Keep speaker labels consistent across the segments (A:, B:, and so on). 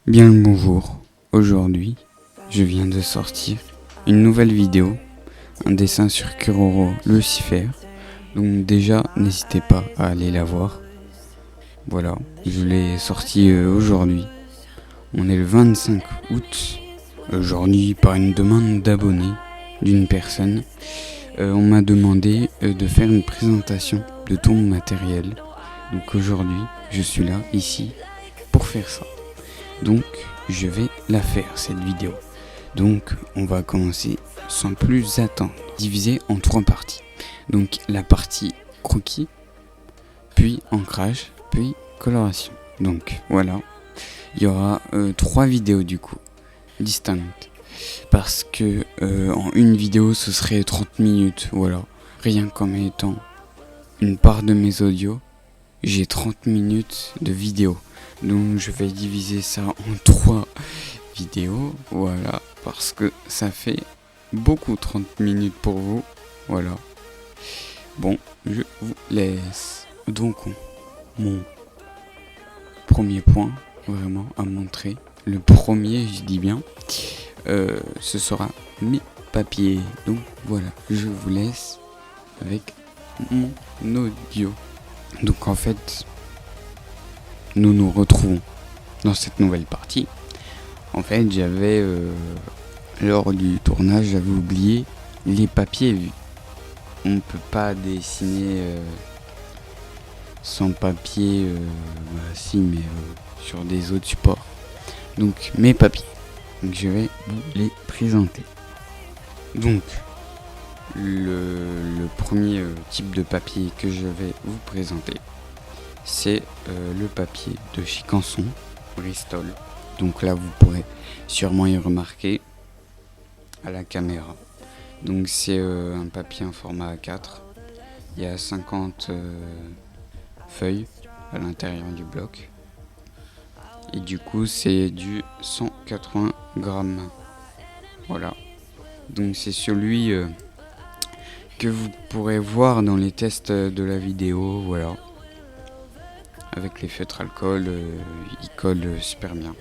A: Bien le bonjour, aujourd'hui je viens de sortir une nouvelle vidéo, un dessin sur Kuroro Lucifer, donc déjà n'hésitez pas à aller la voir. Voilà, je l'ai sorti aujourd'hui, on est le 25 août, aujourd'hui par une demande d'abonnés d'une personne, on m'a demandé de faire une présentation de tout mon matériel, donc aujourd'hui je suis là, ici, pour faire ça. Donc je vais la faire cette vidéo. Donc on va commencer sans plus attendre. Divisé en 3 parties. Donc la partie croquis, puis ancrage, puis coloration. Donc voilà. Il y aura 3 vidéos du coup, distinctes. Parce que en une vidéo ce serait 30 minutes. Voilà. Rien qu'en mettant une part de mes audios, j'ai 30 minutes de vidéo. Donc je vais diviser ça en 3 vidéos, voilà, parce que ça fait beaucoup 30 minutes pour vous, voilà. Bon, je vous laisse. Donc mon premier point vraiment à montrer, le premier je dis bien, ce sera mes papiers. Donc voilà, je vous laisse avec mon audio. Donc en fait, nous nous retrouvons dans cette nouvelle partie. En fait, j'avais, lors du tournage, j'avais oublié les papiers. On ne peut pas dessiner sans papier, si, mais sur des autres supports. Donc, mes papiers. Donc, je vais vous les présenter. Donc, le premier type de papier que je vais vous présenter, c'est le papier de chez Canson, Bristol. Donc là vous pourrez sûrement y remarquer à la caméra. Donc c'est un papier en format A4. Il y a 50 feuilles à l'intérieur du bloc. Et du coup c'est du 180 grammes. Voilà. Donc c'est celui que vous pourrez voir dans les tests de la vidéo. Voilà. Avec les feutres alcool, il colle super bien.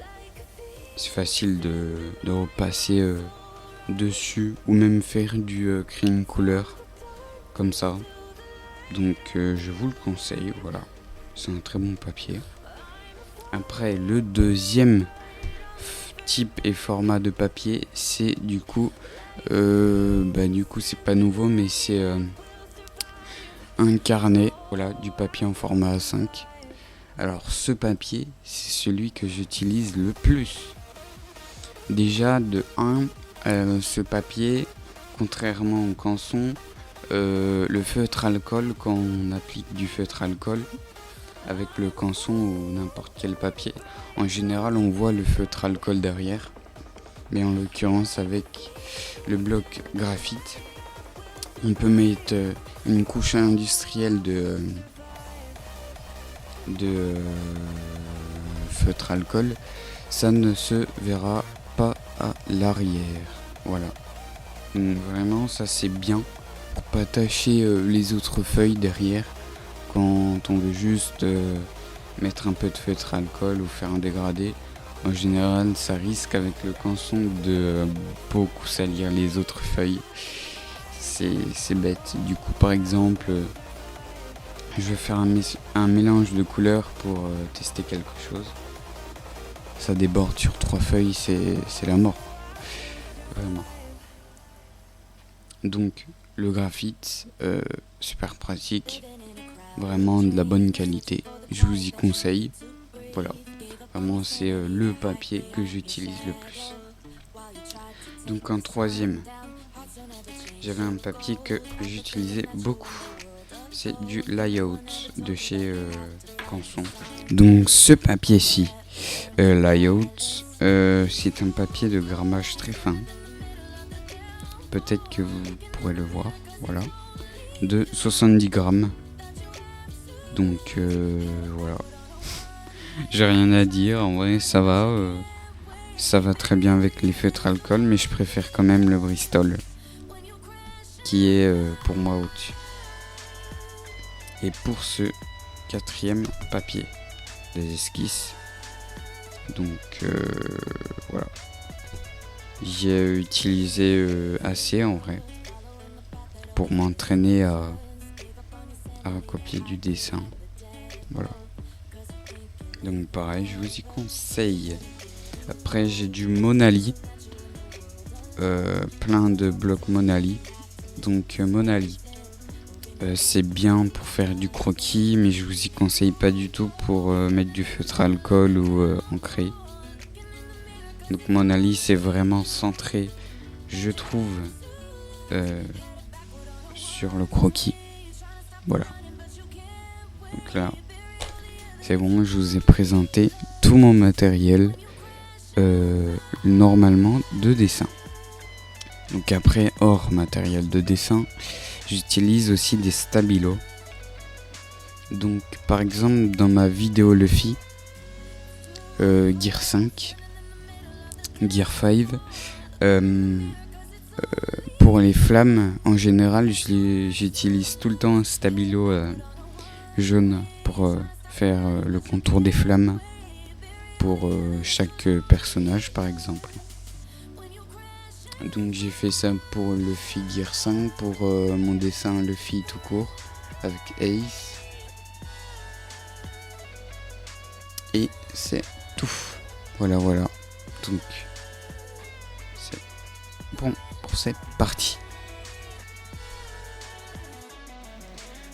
A: C'est facile de repasser dessus ou même faire du cream couleur comme ça. Donc je vous le conseille, voilà. C'est un très bon papier. Après le deuxième type et format de papier, c'est du coup c'est pas nouveau, mais c'est un carnet, voilà, du papier en format A5. Alors ce papier, c'est celui que j'utilise le plus. Déjà de 1, ce papier, contrairement au Canson, le feutre alcool, quand on applique du feutre alcool avec le Canson ou n'importe quel papier, en général on voit le feutre alcool derrière. Mais en l'occurrence avec le bloc graphite, on peut mettre une couche industrielle de feutre alcool, ça ne se verra pas à l'arrière. Voilà. Donc vraiment ça c'est bien pour pas tacher les autres feuilles derrière quand on veut juste mettre un peu de feutre alcool ou faire un dégradé. En général ça risque avec le Canson de beaucoup salir les autres feuilles. C'est bête. Du coup par exemple je vais faire un mélange de couleurs pour tester quelque chose. Ça déborde sur 3 feuilles, c'est la mort. Vraiment. Donc le graphite, super pratique. Vraiment de la bonne qualité. Je vous y conseille. Voilà. Vraiment c'est le papier que j'utilise le plus. Donc en troisième, j'avais un papier que j'utilisais beaucoup. C'est du layout de chez Canson. Donc ce papier-ci, layout, c'est un papier de grammage très fin. Peut-être que vous pourrez le voir, voilà. De 70 grammes. Donc voilà. J'ai rien à dire, en vrai ça va très bien avec les feutres alcool, mais je préfère quand même le Bristol, qui est pour moi au-dessus. Et pour ce quatrième papier, les esquisses, Donc voilà. J'ai utilisé assez en vrai pour m'entraîner à copier du dessin. Voilà. Donc pareil, je vous y conseille. Après j'ai du Monali. Plein de blocs Monali. Donc Monali. C'est bien pour faire du croquis, mais je vous y conseille pas du tout pour mettre du feutre à alcool ou encrer. Donc Monali c'est vraiment centré, je trouve, sur le croquis. Voilà. Donc là, c'est bon, je vous ai présenté tout mon matériel normalement de dessin. Donc après, hors matériel de dessin, j'utilise aussi des stabilos. Donc par exemple dans ma vidéo Luffy, Gear 5, Gear 5, pour les flammes en général j'utilise tout le temps un stabilo jaune pour faire le contour des flammes pour chaque personnage par exemple. Donc j'ai fait ça pour Luffy Gear 5, pour mon dessin Luffy tout court avec Ace. Et c'est tout. Voilà. Donc c'est bon pour cette partie.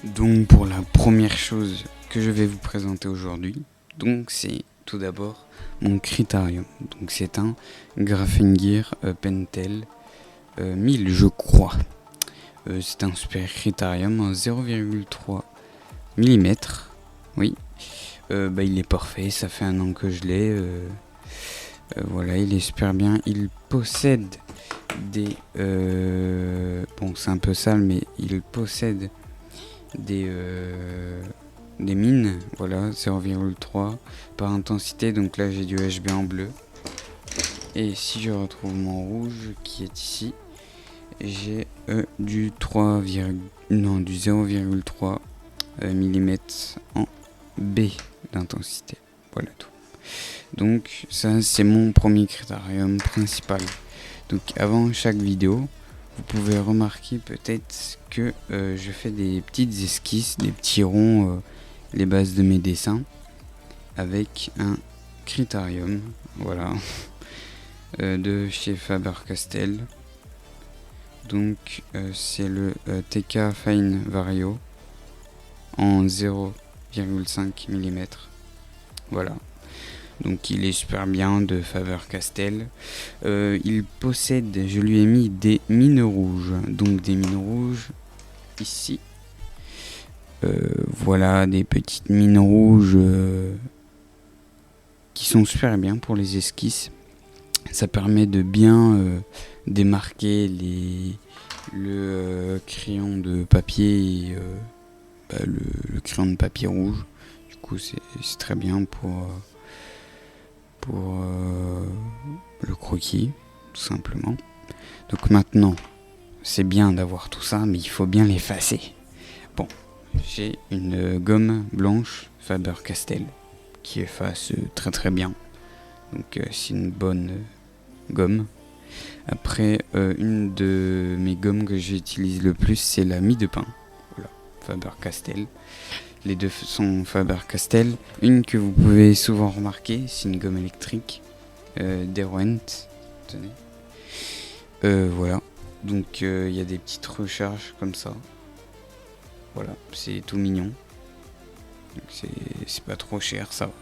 A: Donc pour la première chose que je vais vous présenter aujourd'hui, donc c'est tout d'abord mon Critarium. Donc c'est un Graphene Gear Pentel 1000 je crois. C'est un super Critarium en 0,3 mm. Oui. Il est parfait, ça fait 1 an que je l'ai. Voilà, il est super bien. Il possède des... bon, c'est un peu sale, mais il possède des mines. Voilà, 0,3 par intensité. Donc là, j'ai du HB en bleu. Et si je retrouve mon rouge qui est ici, j'ai du 0,3 mm en B d'intensité. Voilà tout. Donc ça c'est mon premier critérium principal. Donc avant chaque vidéo, vous pouvez remarquer peut-être que je fais des petites esquisses, des petits ronds, les bases de mes dessins avec un critérium, voilà, de chez Faber-Castell. Donc c'est le TK Fine Vario en 0,5 mm. Voilà. Donc il est super bien de Faber-Castell. Il possède, je lui ai mis des mines rouges. Donc des mines rouges ici. Voilà, des petites mines rouges qui sont super bien pour les esquisses. Ça permet de bien démarquer le crayon de papier et le crayon de papier rouge. Du coup c'est très bien pour le croquis, tout simplement. Donc maintenant, c'est bien d'avoir tout ça, mais il faut bien l'effacer. Bon, j'ai une gomme blanche Faber-Castell qui efface très très bien. Donc c'est une bonne gomme. Après, une de mes gommes que j'utilise le plus, c'est la mie de pain. Voilà, Faber-Castell. Les deux sont Faber-Castell. Une que vous pouvez souvent remarquer, c'est une gomme électrique Derwent. Tenez. Voilà. Donc il y a des petites recharges comme ça. Voilà, c'est tout mignon. Donc, c'est pas trop cher, ça va.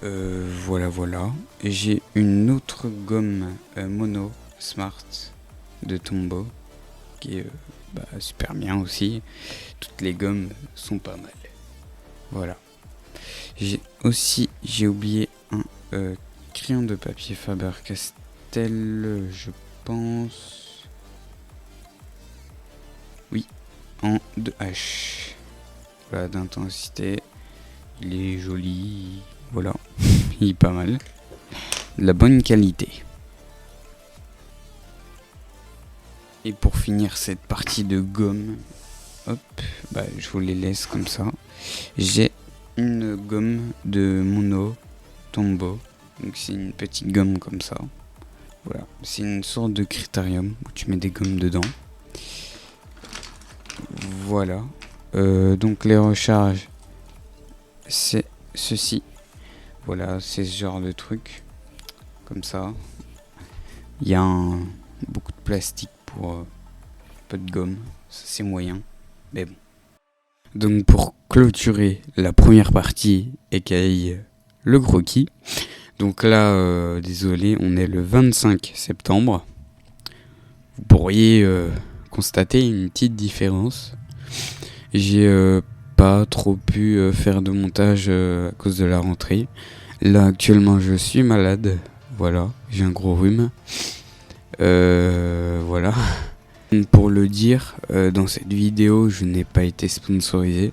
A: Voilà. J'ai une autre gomme mono Smart de Tombow qui est super bien aussi. Toutes les gommes sont pas mal. Voilà. J'ai oublié un crayon de papier Faber-Castell, je pense. Oui, en 2H. Voilà, d'intensité. Il est joli. Voilà, il est pas mal. De la bonne qualité. Et pour finir cette partie de gomme, hop, je vous les laisse comme ça. J'ai une gomme de Mono Tombow. Donc c'est une petite gomme comme ça. Voilà, c'est une sorte de critérium où tu mets des gommes dedans. Voilà. Donc les recharges, c'est ceci. Voilà, c'est ce genre de truc. Comme ça. Il y a beaucoup de plastique pour peu de gomme. Ça c'est moyen. Mais bon. Donc pour clôturer la première partie, aka le croquis. Donc là, désolé, on est le 25 septembre. Vous pourriez constater une petite différence. J'ai pas trop pu faire de montage à cause de la rentrée. Là actuellement je suis malade. Voilà, j'ai un gros rhume. Voilà. Pour le dire, dans cette vidéo je n'ai pas été sponsorisé.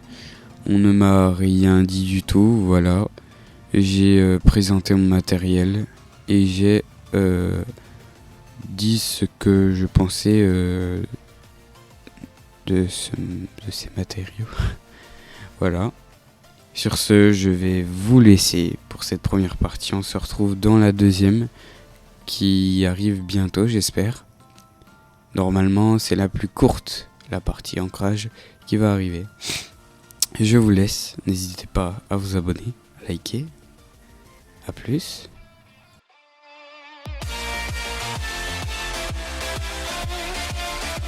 A: On ne m'a rien dit du tout. Voilà. J'ai présenté mon matériel et j'ai dit ce que je pensais de ces matériaux. Voilà. Sur ce, je vais vous laisser pour cette première partie. On se retrouve dans la deuxième qui arrive bientôt, j'espère. Normalement, c'est la plus courte, la partie ancrage qui va arriver. Je vous laisse. N'hésitez pas à vous abonner, à liker. A plus.